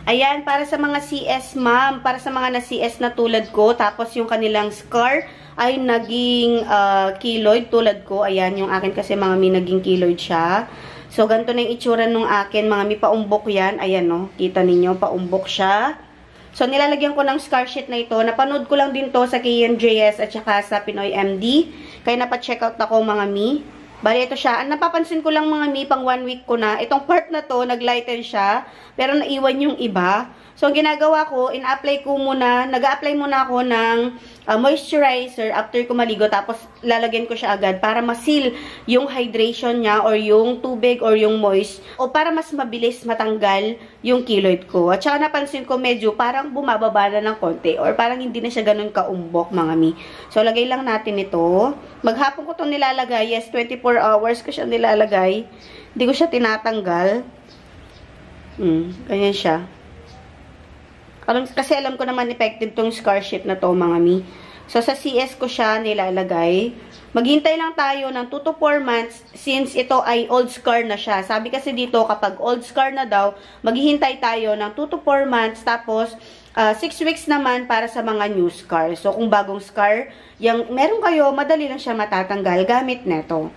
Ayan, para sa mga CS ma'am, para sa mga na-CS na tulad ko, tapos yung kanilang scar ay naging keloid tulad ko. Ayan, yung akin kasi mga mi naging keloid siya. So, ganito na yung itsura nung akin. Mga mi paumbok yan. Ayan, no. Kita ninyo, paumbok siya. So, nilalagyan ko ng scar sheet na ito. Napanood ko lang din to sa KNJS at saka sa Pinoy MD. Kaya napacheck out ako mga mi. Bali, ito siya. Ang napapansin ko lang mga mi, pang 1 week ko na. Itong part na to, nag-lighten siya. Pero naiwan yung iba. So, ang ginagawa ko, in-apply ko muna, nag-a-apply muna ako ng moisturizer after ko maligo. Tapos, lalagyan ko siya agad para ma-seal yung hydration niya or yung tubig or yung moist. O para mas mabilis matanggal yung keloid ko. At saka napansin ko medyo parang bumababa na ng konti or parang hindi na siya ganun kaumbok mga mi. So, lagay lang natin ito. Maghapon ko itong nilalagay. Yes, 24 hours ko siya nilalagay. Hindi ko siya tinatanggal. Ganyan siya. Kasi alam ko naman effective tong scar sheet na to mga mi. So, sa CS ko siya nilalagay. Maghintay lang tayo ng 2 to 4 months since ito ay old scar na siya. Sabi kasi dito kapag old scar na daw, maghihintay tayo ng 2 to 4 months tapos 6 weeks naman para sa mga new scar. So, kung bagong scar, yung meron kayo, madali lang siya matatanggal gamit neto.